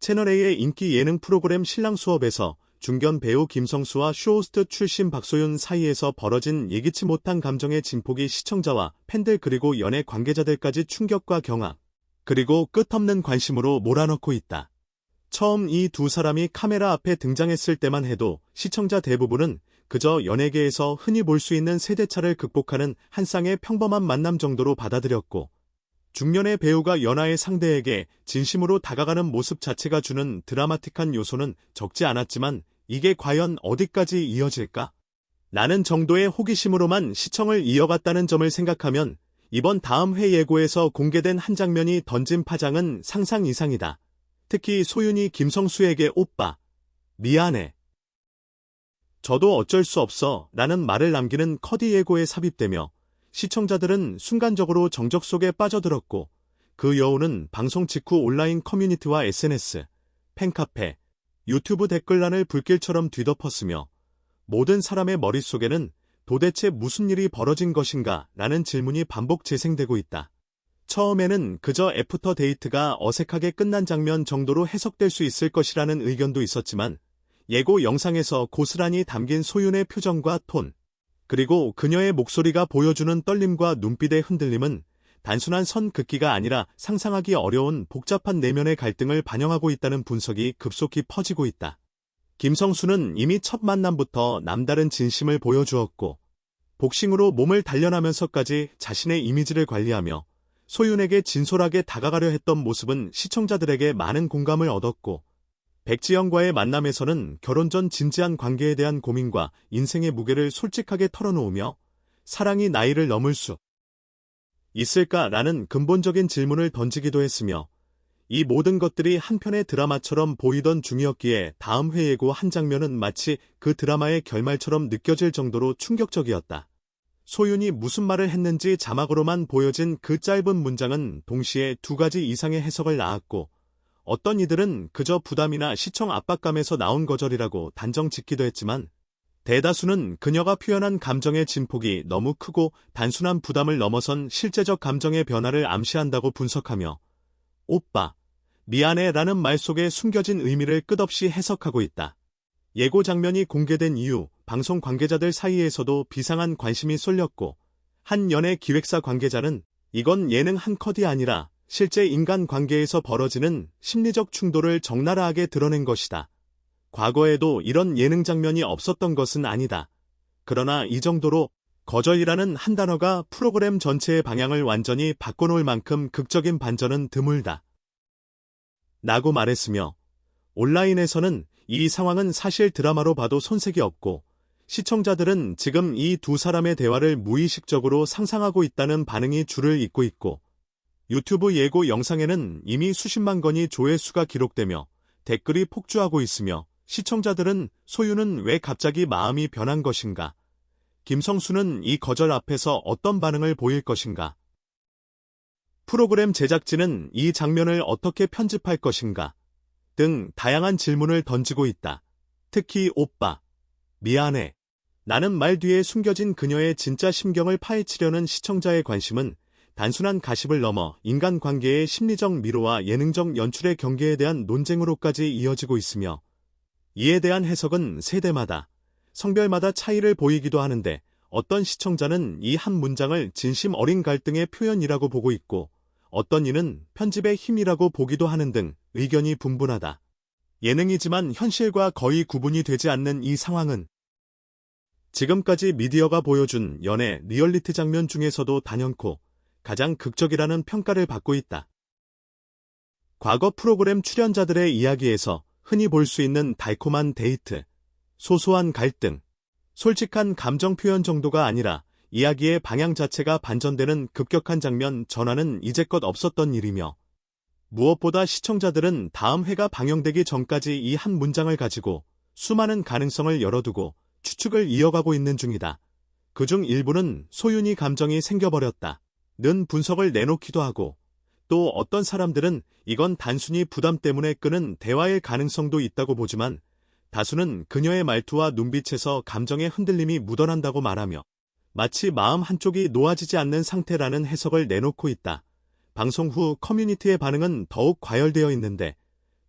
채널A의 인기 예능 프로그램 신랑 수업에서 중견 배우 김성수와 쇼호스트 출신 박소윤 사이에서 벌어진 예기치 못한 감정의 진폭이 시청자와 팬들 그리고 연예 관계자들까지 충격과 경악, 그리고 끝없는 관심으로 몰아넣고 있다. 처음 이 두 사람이 카메라 앞에 등장했을 때만 해도 시청자 대부분은 그저 연예계에서 흔히 볼 수 있는 세대차를 극복하는 한 쌍의 평범한 만남 정도로 받아들였고, 중년의 배우가 연하의 상대에게 진심으로 다가가는 모습 자체가 주는 드라마틱한 요소는 적지 않았지만 이게 과연 어디까지 이어질까? 라는 정도의 호기심으로만 시청을 이어갔다는 점을 생각하면 이번 다음 회 예고에서 공개된 한 장면이 던진 파장은 상상 이상이다. 특히 소윤이 김성수에게 오빠, 미안해. 저도 어쩔 수 없어 라는 말을 남기는 커디 예고에 삽입되며 시청자들은 순간적으로 정적 속에 빠져들었고 그 여우는 방송 직후 온라인 커뮤니티와 SNS, 팬카페, 유튜브 댓글란을 불길처럼 뒤덮었으며 모든 사람의 머릿속에는 도대체 무슨 일이 벌어진 것인가 라는 질문이 반복 재생되고 있다. 처음에는 그저 애프터 데이트가 어색하게 끝난 장면 정도로 해석될 수 있을 것이라는 의견도 있었지만 예고 영상에서 고스란히 담긴 소윤의 표정과 톤, 그리고 그녀의 목소리가 보여주는 떨림과 눈빛의 흔들림은 단순한 선 긋기가 아니라 상상하기 어려운 복잡한 내면의 갈등을 반영하고 있다는 분석이 급속히 퍼지고 있다. 김성수는 이미 첫 만남부터 남다른 진심을 보여주었고 복싱으로 몸을 단련하면서까지 자신의 이미지를 관리하며 소윤에게 진솔하게 다가가려 했던 모습은 시청자들에게 많은 공감을 얻었고 백지영과의 만남에서는 결혼 전 진지한 관계에 대한 고민과 인생의 무게를 솔직하게 털어놓으며 사랑이 나이를 넘을 수 있을까라는 근본적인 질문을 던지기도 했으며 이 모든 것들이 한편의 드라마처럼 보이던 중이었기에 다음 회 예고 한 장면은 마치 그 드라마의 결말처럼 느껴질 정도로 충격적이었다. 소윤이 무슨 말을 했는지 자막으로만 보여진 그 짧은 문장은 동시에 두 가지 이상의 해석을 낳았고 어떤 이들은 그저 부담이나 시청 압박감에서 나온 거절이라고 단정 짓기도 했지만 대다수는 그녀가 표현한 감정의 진폭이 너무 크고 단순한 부담을 넘어선 실제적 감정의 변화를 암시한다고 분석하며 오빠, 미안해 라는 말 속에 숨겨진 의미를 끝없이 해석하고 있다. 예고 장면이 공개된 이후 방송 관계자들 사이에서도 비상한 관심이 쏠렸고 한 연예 기획사 관계자는 이건 예능 한 컷이 아니라 실제 인간 관계에서 벌어지는 심리적 충돌을 적나라하게 드러낸 것이다. 과거에도 이런 예능 장면이 없었던 것은 아니다. 그러나 이 정도로 거절이라는 한 단어가 프로그램 전체의 방향을 완전히 바꿔놓을 만큼 극적인 반전은 드물다. 라고 말했으며 온라인에서는 이 상황은 사실 드라마로 봐도 손색이 없고 시청자들은 지금 이 두 사람의 대화를 무의식적으로 상상하고 있다는 반응이 줄을 잇고 있고 유튜브 예고 영상에는 이미 수십만 건의 조회수가 기록되며 댓글이 폭주하고 있으며 시청자들은 소윤은 왜 갑자기 마음이 변한 것인가? 김성수는 이 거절 앞에서 어떤 반응을 보일 것인가? 프로그램 제작진은 이 장면을 어떻게 편집할 것인가? 등 다양한 질문을 던지고 있다. 특히 오빠, 미안해. 라는 말 뒤에 숨겨진 그녀의 진짜 심경을 파헤치려는 시청자의 관심은 단순한 가십을 넘어 인간관계의 심리적 미로와 예능적 연출의 경계에 대한 논쟁으로까지 이어지고 있으며 이에 대한 해석은 세대마다, 성별마다 차이를 보이기도 하는데 어떤 시청자는 이 한 문장을 진심 어린 갈등의 표현이라고 보고 있고 어떤 이는 편집의 힘이라고 보기도 하는 등 의견이 분분하다. 예능이지만 현실과 거의 구분이 되지 않는 이 상황은 지금까지 미디어가 보여준 연애 리얼리티 장면 중에서도 단연코 가장 극적이라는 평가를 받고 있다. 과거 프로그램 출연자들의 이야기에서 흔히 볼 수 있는 달콤한 데이트, 소소한 갈등, 솔직한 감정 표현 정도가 아니라 이야기의 방향 자체가 반전되는 급격한 장면 전환은 이제껏 없었던 일이며 무엇보다 시청자들은 다음 회가 방영되기 전까지 이 한 문장을 가지고 수많은 가능성을 열어두고 추측을 이어가고 있는 중이다. 그중 일부는 소윤이 감정이 생겨버렸다. 는 분석을 내놓기도 하고 또 어떤 사람들은 이건 단순히 부담 때문에 끄는 대화일 가능성도 있다고 보지만 다수는 그녀의 말투와 눈빛에서 감정의 흔들림이 묻어난다고 말하며 마치 마음 한쪽이 놓아지지 않는 상태라는 해석을 내놓고 있다. 방송 후 커뮤니티의 반응은 더욱 과열되어 있는데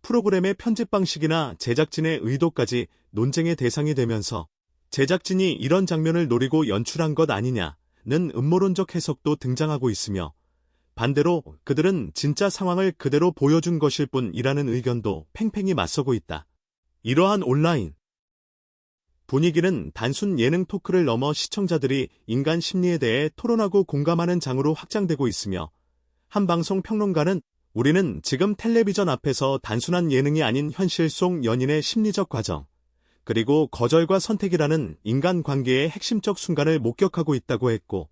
프로그램의 편집 방식이나 제작진의 의도까지 논쟁의 대상이 되면서 제작진이 이런 장면을 노리고 연출한 것 아니냐는 음모론적 해석도 등장하고 있으며, 반대로 그들은 진짜 상황을 그대로 보여준 것일 뿐이라는 의견도 팽팽히 맞서고 있다. 이러한 온라인 분위기는 단순 예능 토크를 넘어 시청자들이 인간 심리에 대해 토론하고 공감하는 장으로 확장되고 있으며, 한 방송 평론가는 우리는 지금 텔레비전 앞에서 단순한 예능이 아닌 현실 속 연인의 심리적 과정, 그리고 거절과 선택이라는 인간관계의 핵심적 순간을 목격하고 있다고 했고,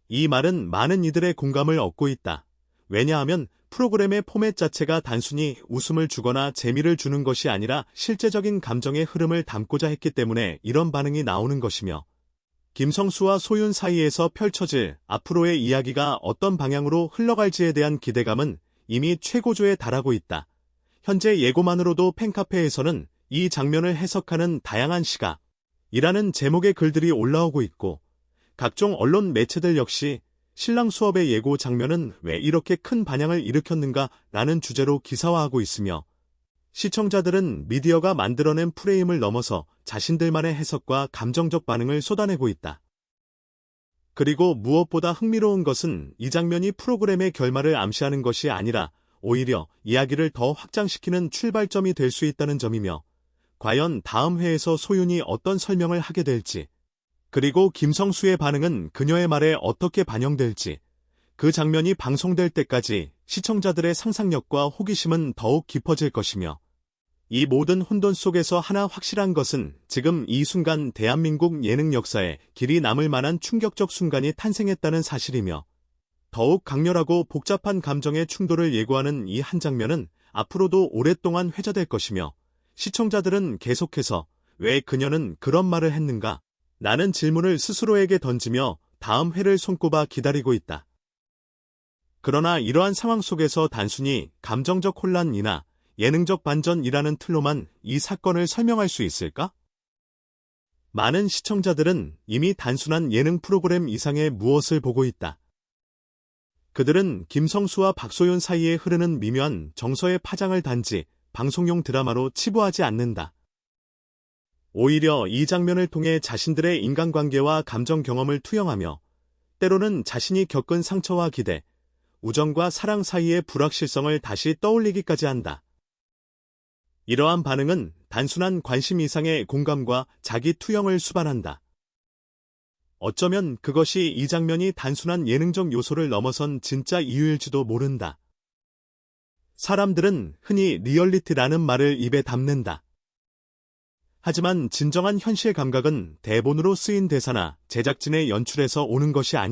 이 말은 많은 이들의 공감을 얻고 있다. 왜냐하면 프로그램의 포맷 자체가 단순히 웃음을 주거나 재미를 주는 것이 아니라 실제적인 감정의 흐름을 담고자 했기 때문에 이런 반응이 나오는 것이며, 김성수와 소윤 사이에서 펼쳐질 앞으로의 이야기가 어떤 방향으로 흘러갈지에 대한 기대감은 이미 최고조에 달하고 있다. 현재 예고만으로도 팬카페에서는 이 장면을 해석하는 다양한 시각이라는 제목의 글들이 올라오고 있고, 각종 언론 매체들 역시 신랑 수업의 예고 장면은 왜 이렇게 큰 반향을 일으켰는가 라는 주제로 기사화하고 있으며, 시청자들은 미디어가 만들어낸 프레임을 넘어서 자신들만의 해석과 감정적 반응을 쏟아내고 있다. 그리고 무엇보다 흥미로운 것은 이 장면이 프로그램의 결말을 암시하는 것이 아니라 오히려 이야기를 더 확장시키는 출발점이 될 수 있다는 점이며, 과연 다음 회에서 소윤이 어떤 설명을 하게 될지, 그리고 김성수의 반응은 그녀의 말에 어떻게 반영될지, 그 장면이 방송될 때까지 시청자들의 상상력과 호기심은 더욱 깊어질 것이며, 이 모든 혼돈 속에서 하나 확실한 것은 지금 이 순간 대한민국 예능 역사에 길이 남을 만한 충격적 순간이 탄생했다는 사실이며, 더욱 강렬하고 복잡한 감정의 충돌을 예고하는 이 한 장면은 앞으로도 오랫동안 회자될 것이며, 시청자들은 계속해서 왜 그녀는 그런 말을 했는가? 라는 질문을 스스로에게 던지며 다음 회를 손꼽아 기다리고 있다. 그러나 이러한 상황 속에서 단순히 감정적 혼란이나 예능적 반전이라는 틀로만 이 사건을 설명할 수 있을까? 많은 시청자들은 이미 단순한 예능 프로그램 이상의 무엇을 보고 있다. 그들은 김성수와 박소윤 사이에 흐르는 미묘한 정서의 파장을 단지 방송용 드라마로 치부하지 않는다. 오히려 이 장면을 통해 자신들의 인간관계와 감정 경험을 투영하며, 때로는 자신이 겪은 상처와 기대, 우정과 사랑 사이의 불확실성을 다시 떠올리기까지 한다. 이러한 반응은 단순한 관심 이상의 공감과 자기 투영을 수반한다. 어쩌면 그것이 이 장면이 단순한 예능적 요소를 넘어선 진짜 이유일지도 모른다. 사람들은 흔히 리얼리티라는 말을 입에 담는다. 하지만 진정한 현실 감각은 대본으로 쓰인 대사나 제작진의 연출에서 오는 것이 아니다.